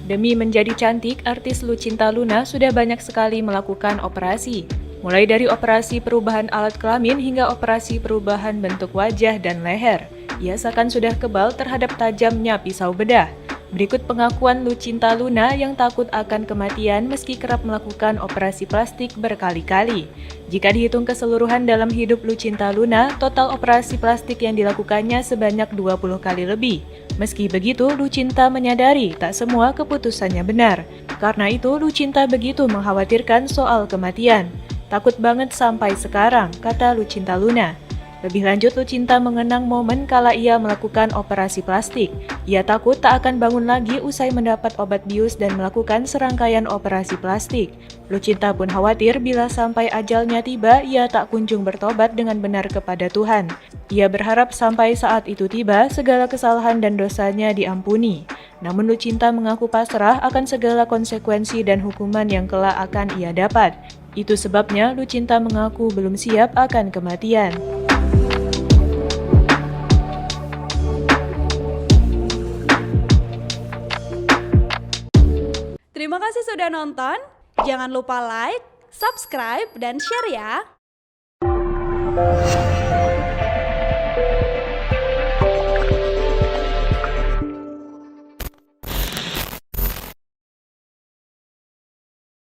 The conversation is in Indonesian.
Demi menjadi cantik, artis Lucinta Luna sudah banyak sekali melakukan operasi. Mulai dari operasi perubahan alat kelamin hingga operasi perubahan bentuk wajah dan leher. Ia seakan sudah kebal terhadap tajamnya pisau bedah. Berikut pengakuan Lucinta Luna yang takut akan kematian meski kerap melakukan operasi plastik berkali-kali. Jika dihitung keseluruhan dalam hidup Lucinta Luna, total operasi plastik yang dilakukannya sebanyak 20 kali lebih. Meski begitu, Lucinta menyadari tak semua keputusannya benar. Karena itu, Lucinta begitu mengkhawatirkan soal kematian. Takut banget sampai sekarang, kata Lucinta Luna. Lebih lanjut, Lucinta mengenang momen kala ia melakukan operasi plastik. Ia takut tak akan bangun lagi usai mendapat obat bius dan melakukan serangkaian operasi plastik. Lucinta pun khawatir bila sampai ajalnya tiba, ia tak kunjung bertobat dengan benar kepada Tuhan. Ia berharap sampai saat itu tiba, segala kesalahan dan dosanya diampuni. Namun Lucinta mengaku pasrah akan segala konsekuensi dan hukuman yang kelak akan ia dapat. Itu sebabnya Lucinta mengaku belum siap akan kematian. Terima kasih sudah nonton. Jangan lupa like, subscribe, dan share ya.